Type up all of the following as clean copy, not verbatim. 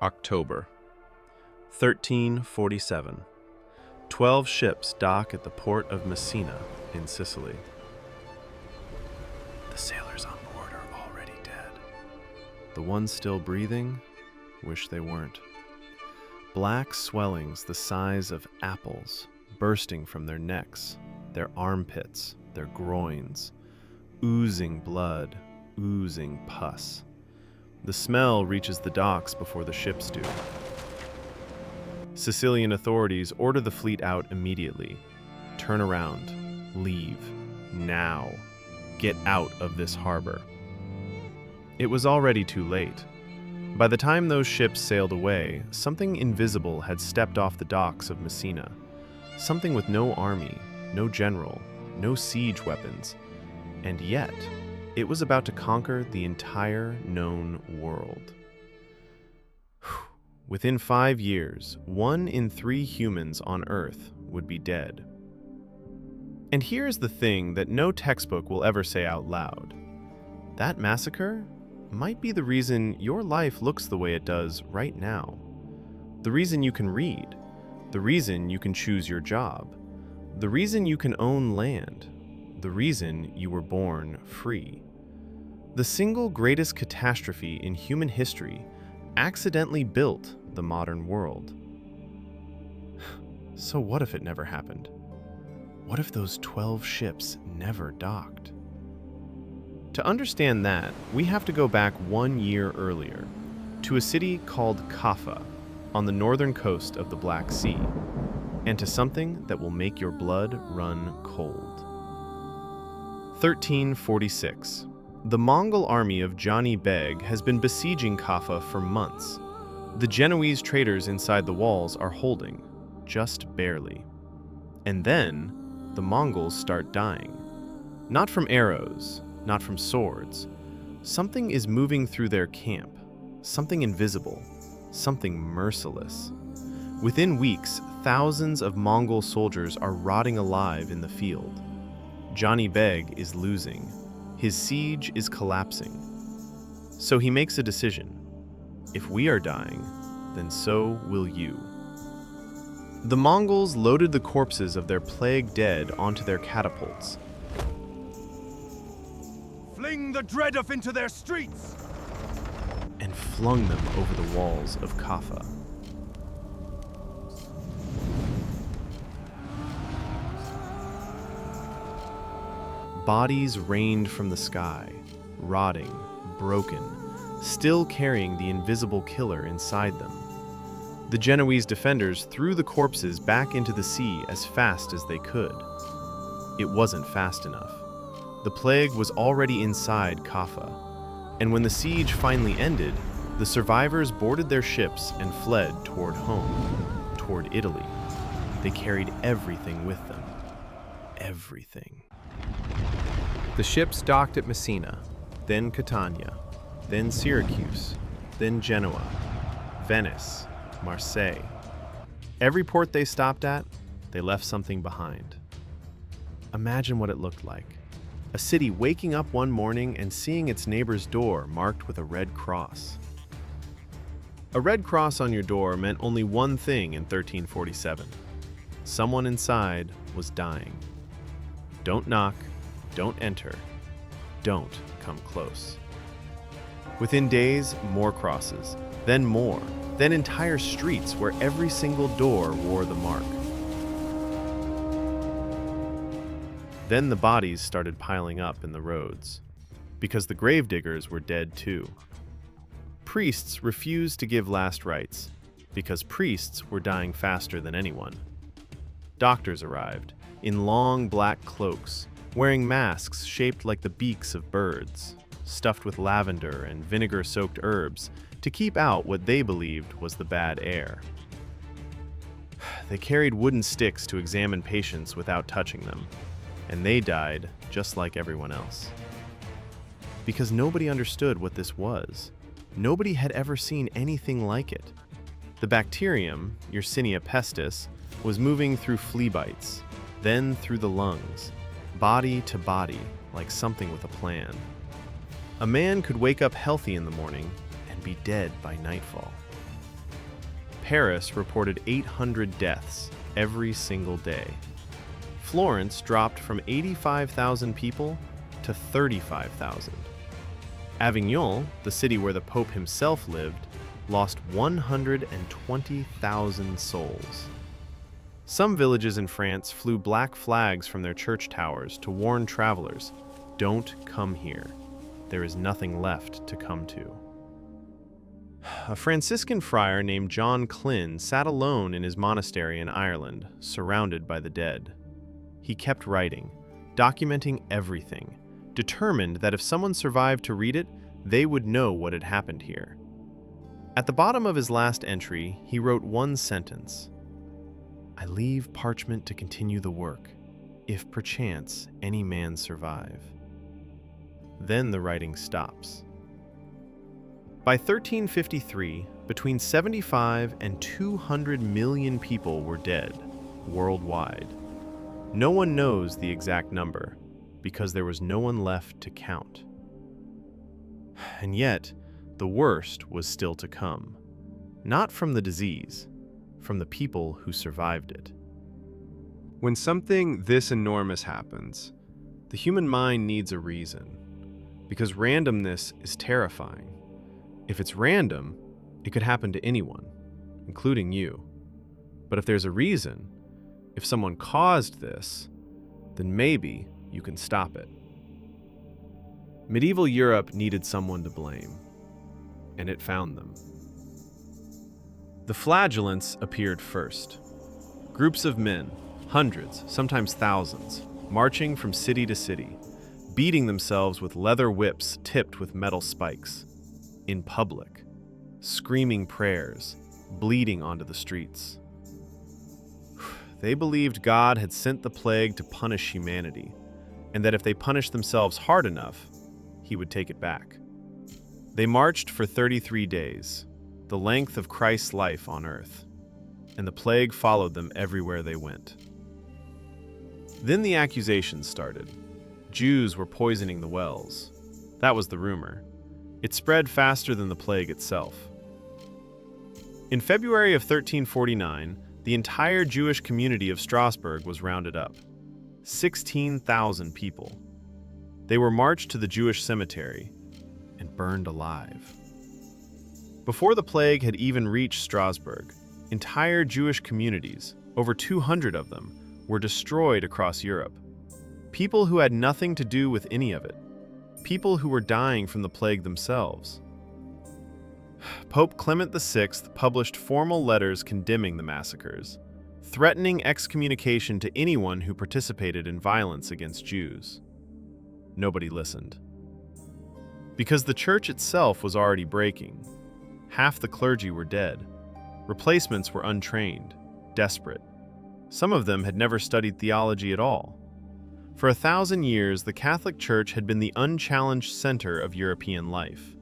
October 1347. 12 ships dock at the port of Messina in Sicily. The sailors on board are already dead. The ones still breathing wish they weren't. Black swellings the size of apples bursting from their necks, their armpits, their groins, oozing blood, oozing pus. The smell reaches the docks before the ships do. Sicilian authorities order the fleet out immediately. Turn around. Leave. Now. Get out of this harbor. It was already too late. By the time those ships sailed away, something invisible had stepped off the docks of Messina. Something with no army, no general, no siege weapons. And yet, it was about to conquer the entire known world. Within 5 years, 1 in 3 humans on Earth would be dead. And here's the thing that no textbook will ever say out loud. That massacre might be the reason your life looks the way it does right now. The reason you can read. The reason you can choose your job. The reason you can own land. The reason you were born free. The single greatest catastrophe in human history accidentally built the modern world. So what if it never happened? What if those 12 ships never docked? To understand that, we have to go back 1 year earlier, to a city called Kaffa, on the northern coast of the Black Sea, and to something that will make your blood run cold. 1346. The Mongol army of Johnny Beg has been besieging Kaffa for months. The Genoese traders inside the walls are holding, just barely. And then, the Mongols start dying. Not from arrows, not from swords. Something is moving through their camp, something invisible, something merciless. Within weeks, thousands of Mongol soldiers are rotting alive in the field. Johnny Beg is losing. His siege is collapsing. So he makes a decision. If we are dying, then so will you. The Mongols loaded the corpses of their plague dead onto their catapults. Fling the Dreadf into their streets! And flung them over the walls of Kaffa. Bodies rained from the sky, rotting, broken, still carrying the invisible killer inside them. The Genoese defenders threw the corpses back into the sea as fast as they could. It wasn't fast enough. The plague was already inside Kaffa, and when the siege finally ended, the survivors boarded their ships and fled toward home, toward Italy. They carried everything with them. Everything. The ships docked at Messina, then Catania, then Syracuse, then Genoa, Venice, Marseille. Every port they stopped at, they left something behind. Imagine what it looked like. A city waking up one morning and seeing its neighbor's door marked with a red cross. A red cross on your door meant only one thing in 1347. Someone inside was dying. Don't knock. Don't enter. Don't come close. Within days, more crosses, then more, then entire streets where every single door wore the mark. Then the bodies started piling up in the roads, because the gravediggers were dead too. Priests refused to give last rites, because priests were dying faster than anyone. Doctors arrived, in long black cloaks, wearing masks shaped like the beaks of birds, stuffed with lavender and vinegar-soaked herbs to keep out what they believed was the bad air. They carried wooden sticks to examine patients without touching them, and they died just like everyone else. Because nobody understood what this was. Nobody had ever seen anything like it. The bacterium, Yersinia pestis, was moving through flea bites, then through the lungs, body to body, like something with a plan. A man could wake up healthy in the morning and be dead by nightfall. Paris reported 800 deaths every single day. Florence dropped from 85,000 people to 35,000. Avignon, the city where the Pope himself lived, lost 120,000 souls. Some villages in France flew black flags from their church towers to warn travelers, "Don't come here. There is nothing left to come to." A Franciscan friar named John Clyn sat alone in his monastery in Ireland, surrounded by the dead. He kept writing, documenting everything, determined that if someone survived to read it, they would know what had happened here. At the bottom of his last entry, he wrote one sentence: "I leave parchment to continue the work, if perchance any man survive." Then the writing stops. By 1353, between 75 and 200 million people were dead, worldwide. No one knows the exact number, because there was no one left to count. And yet, the worst was still to come. Not from the disease, from the people who survived it. When something this enormous happens, the human mind needs a reason, because randomness is terrifying. If it's random, it could happen to anyone, including you. But if there's a reason, if someone caused this, then maybe you can stop it. Medieval Europe needed someone to blame, and it found them. The Flagellants appeared first. Groups of men, hundreds, sometimes thousands, marching from city to city, beating themselves with leather whips tipped with metal spikes, in public, screaming prayers, bleeding onto the streets. They believed God had sent the plague to punish humanity, and that if they punished themselves hard enough, he would take it back. They marched for 33 days, the length of Christ's life on earth, and the plague followed them everywhere they went. Then the accusations started. Jews were poisoning the wells. That was the rumor. It spread faster than the plague itself. In February of 1349, the entire Jewish community of Strasbourg was rounded up. 16,000 people. They were marched to the Jewish cemetery and burned alive. Before the plague had even reached Strasbourg, entire Jewish communities, over 200 of them, were destroyed across Europe. People who had nothing to do with any of it. People who were dying from the plague themselves. Pope Clement VI published formal letters condemning the massacres, threatening excommunication to anyone who participated in violence against Jews. Nobody listened. Because the church itself was already breaking. Half the clergy were dead. Replacements were untrained, desperate. Some of them had never studied theology at all. For 1,000 years, the Catholic Church had been the unchallenged center of European life.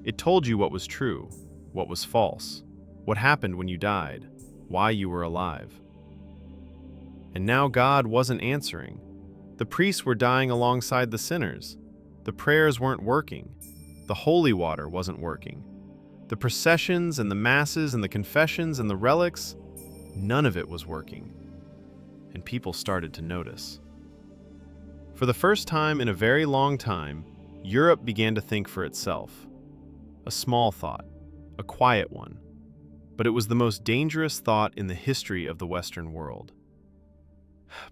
It told you what was true, what was false, what happened when you died, why you were alive. And now God wasn't answering. The priests were dying alongside the sinners. The prayers weren't working. The holy water wasn't working. The processions and the masses and the confessions and the relics, none of it was working. And people started to notice. For the first time in a very long time, Europe began to think for itself. A small thought, a quiet one, but it was the most dangerous thought in the history of the Western world.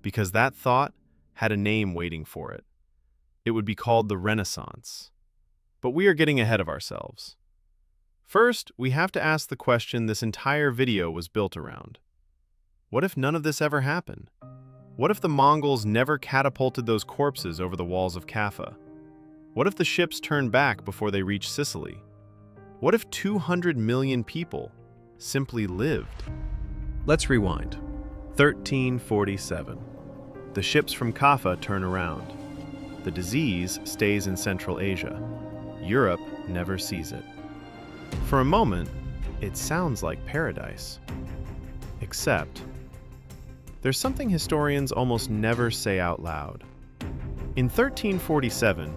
Because that thought had a name waiting for it. It would be called the Renaissance. But we are getting ahead of ourselves. First, we have to ask the question this entire video was built around. What if none of this ever happened? What if the Mongols never catapulted those corpses over the walls of Kaffa? What if the ships turned back before they reached Sicily? What if 200 million people simply lived? Let's rewind. 1347. The ships from Kaffa turn around. The disease stays in Central Asia. Europe never sees it. For a moment, it sounds like paradise. Except, there's something historians almost never say out loud. In 1347,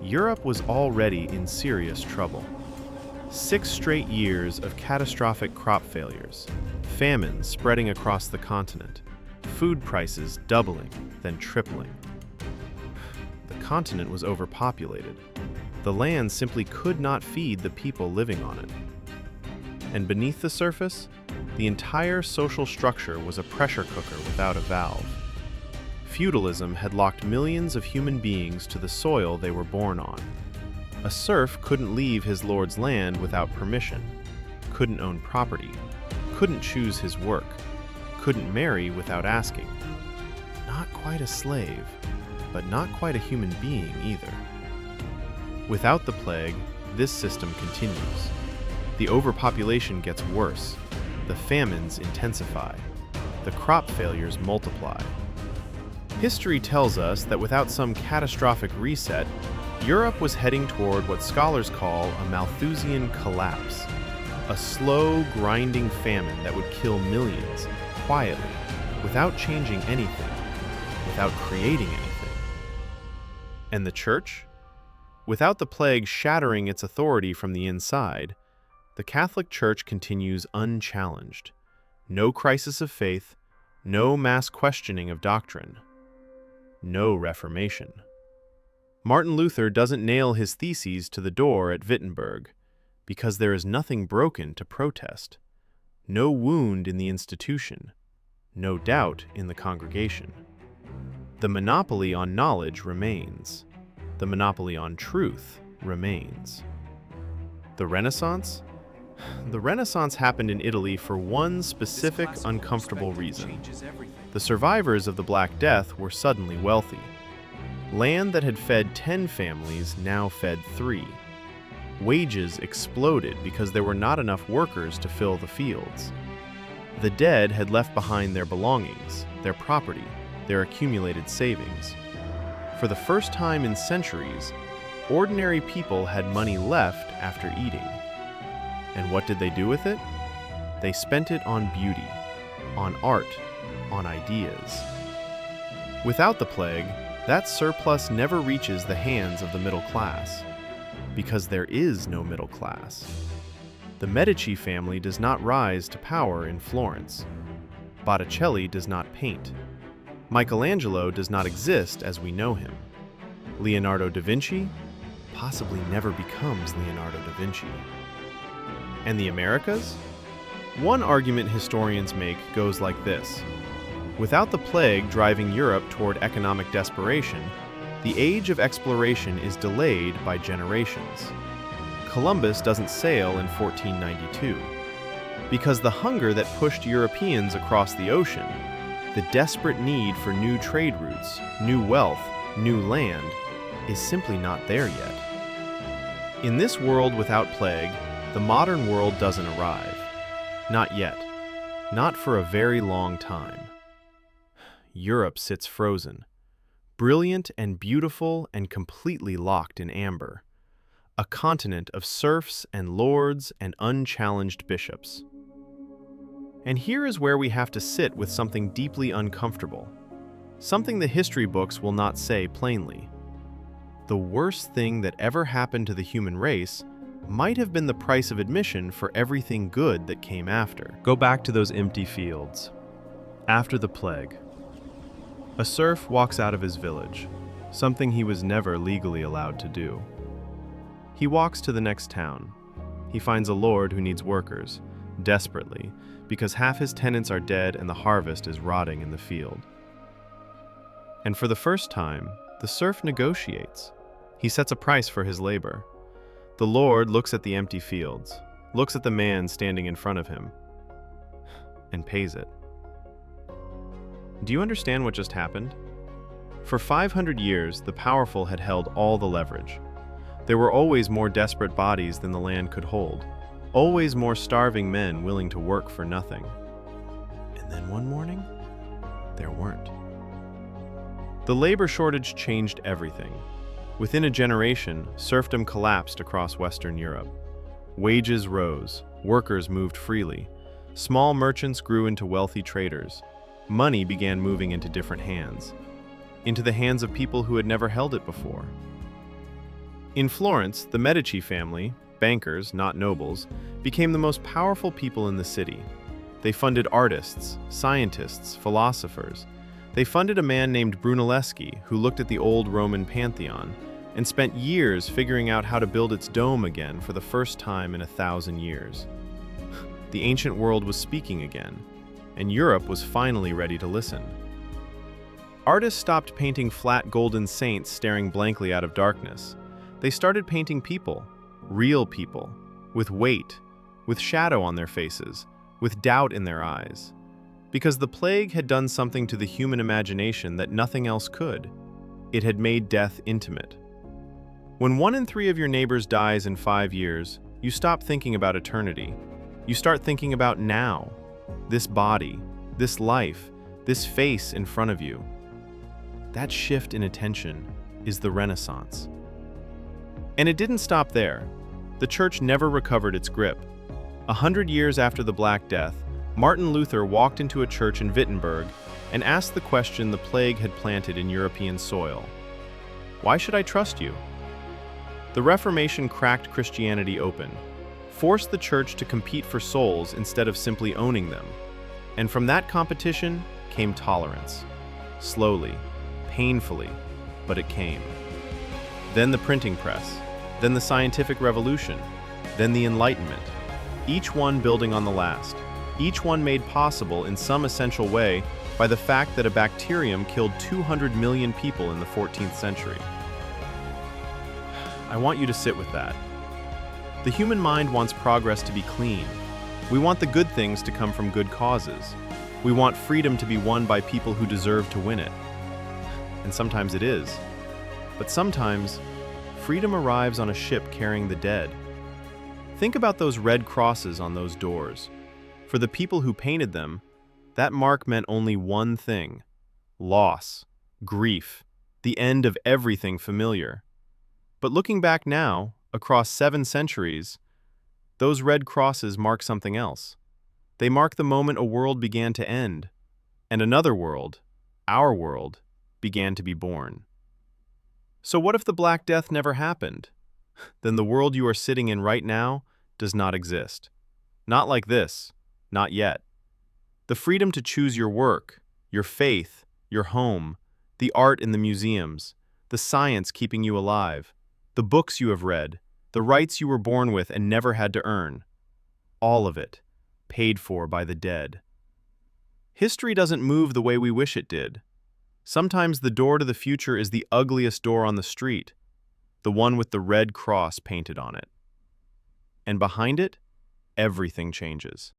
Europe was already in serious trouble. 6 straight years of catastrophic crop failures, famine spreading across the continent, food prices doubling, then tripling. The continent was overpopulated. The land simply could not feed the people living on it. And beneath the surface, the entire social structure was a pressure cooker without a valve. Feudalism had locked millions of human beings to the soil they were born on. A serf couldn't leave his lord's land without permission, couldn't own property, couldn't choose his work, couldn't marry without asking. Not quite a slave, but not quite a human being either. Without the plague, this system continues. The overpopulation gets worse, the famines intensify, the crop failures multiply. History tells us that without some catastrophic reset, Europe was heading toward what scholars call a Malthusian collapse, a slow, grinding famine that would kill millions, quietly, without changing anything, without creating anything. And the Church? Without the plague shattering its authority from the inside, the Catholic Church continues unchallenged. No crisis of faith, no mass questioning of doctrine, no Reformation. Martin Luther doesn't nail his theses to the door at Wittenberg because there is nothing broken to protest, no wound in the institution, no doubt in the congregation. The monopoly on knowledge remains. The monopoly on truth remains. The Renaissance? The Renaissance happened in Italy for one specific, uncomfortable reason. The survivors of the Black Death were suddenly wealthy. Land that had fed 10 families now fed 3. Wages exploded because there were not enough workers to fill the fields. The dead had left behind their belongings, their property, their accumulated savings. For the first time in centuries, ordinary people had money left after eating. And what did they do with it? They spent it on beauty, on art, on ideas. Without the plague, that surplus never reaches the hands of the middle class, because there is no middle class. The Medici family does not rise to power in Florence. Botticelli does not paint. Michelangelo does not exist as we know him. Leonardo da Vinci possibly never becomes Leonardo da Vinci. And the Americas? One argument historians make goes like this. Without the plague driving Europe toward economic desperation, the age of exploration is delayed by generations. Columbus doesn't sail in 1492. Because the hunger that pushed Europeans across the ocean, the desperate need for new trade routes, new wealth, new land, is simply not there yet. In this world without plague, the modern world doesn't arrive. Not yet. Not for a very long time. Europe sits frozen, brilliant and beautiful and completely locked in amber, a continent of serfs and lords and unchallenged bishops. And here is where we have to sit with something deeply uncomfortable, something the history books will not say plainly. The worst thing that ever happened to the human race might have been the price of admission for everything good that came after. Go back to those empty fields. After the plague, a serf walks out of his village, something he was never legally allowed to do. He walks to the next town. He finds a lord who needs workers, desperately, because half his tenants are dead and the harvest is rotting in the field. And for the first time, the serf negotiates. He sets a price for his labor. The lord looks at the empty fields, looks at the man standing in front of him, and pays it. Do you understand what just happened? For 500 years, the powerful had held all the leverage. There were always more desperate bodies than the land could hold, always more starving men willing to work for nothing. And then one morning, there weren't. The labor shortage changed everything. Within a generation, serfdom collapsed across Western Europe. Wages rose, workers moved freely, small merchants grew into wealthy traders. Money began moving into different hands, into the hands of people who had never held it before. In Florence, the Medici family, bankers, not nobles, became the most powerful people in the city. They funded artists, scientists, philosophers. They funded a man named Brunelleschi who looked at the old Roman Pantheon and spent years figuring out how to build its dome again for the first time in 1,000 years. The ancient world was speaking again, and Europe was finally ready to listen. Artists stopped painting flat golden saints staring blankly out of darkness. They started painting people, real people, with weight, with shadow on their faces, with doubt in their eyes. Because the plague had done something to the human imagination that nothing else could. It had made death intimate. When 1 in 3 of your neighbors dies in 5 years, you stop thinking about eternity. You start thinking about now, this body, this life, this face in front of you. That shift in attention is the Renaissance. And it didn't stop there. The church never recovered its grip. 100 years after the Black Death, Martin Luther walked into a church in Wittenberg and asked the question the plague had planted in European soil. Why should I trust you? The Reformation cracked Christianity open, forced the church to compete for souls instead of simply owning them. And from that competition came tolerance. Slowly, painfully, but it came. Then the printing press, then the scientific revolution, then the Enlightenment, each one building on the last, each one made possible in some essential way by the fact that a bacterium killed 200 million people in the 14th century. I want you to sit with that. The human mind wants progress to be clean. We want the good things to come from good causes. We want freedom to be won by people who deserve to win it. And sometimes it is. But sometimes, freedom arrives on a ship carrying the dead. Think about those red crosses on those doors. For the people who painted them, that mark meant only one thing: loss, grief, the end of everything familiar. But looking back now, across 7 centuries, those red crosses mark something else. They mark the moment a world began to end, and another world, our world, began to be born. So what if the Black Death never happened? Then the world you are sitting in right now does not exist. Not like this, not yet. The freedom to choose your work, your faith, your home, the art in the museums, the science keeping you alive, the books you have read, the rights you were born with and never had to earn. All of it, paid for by the dead. History doesn't move the way we wish it did. Sometimes the door to the future is the ugliest door on the street, the one with the red cross painted on it. And behind it, everything changes.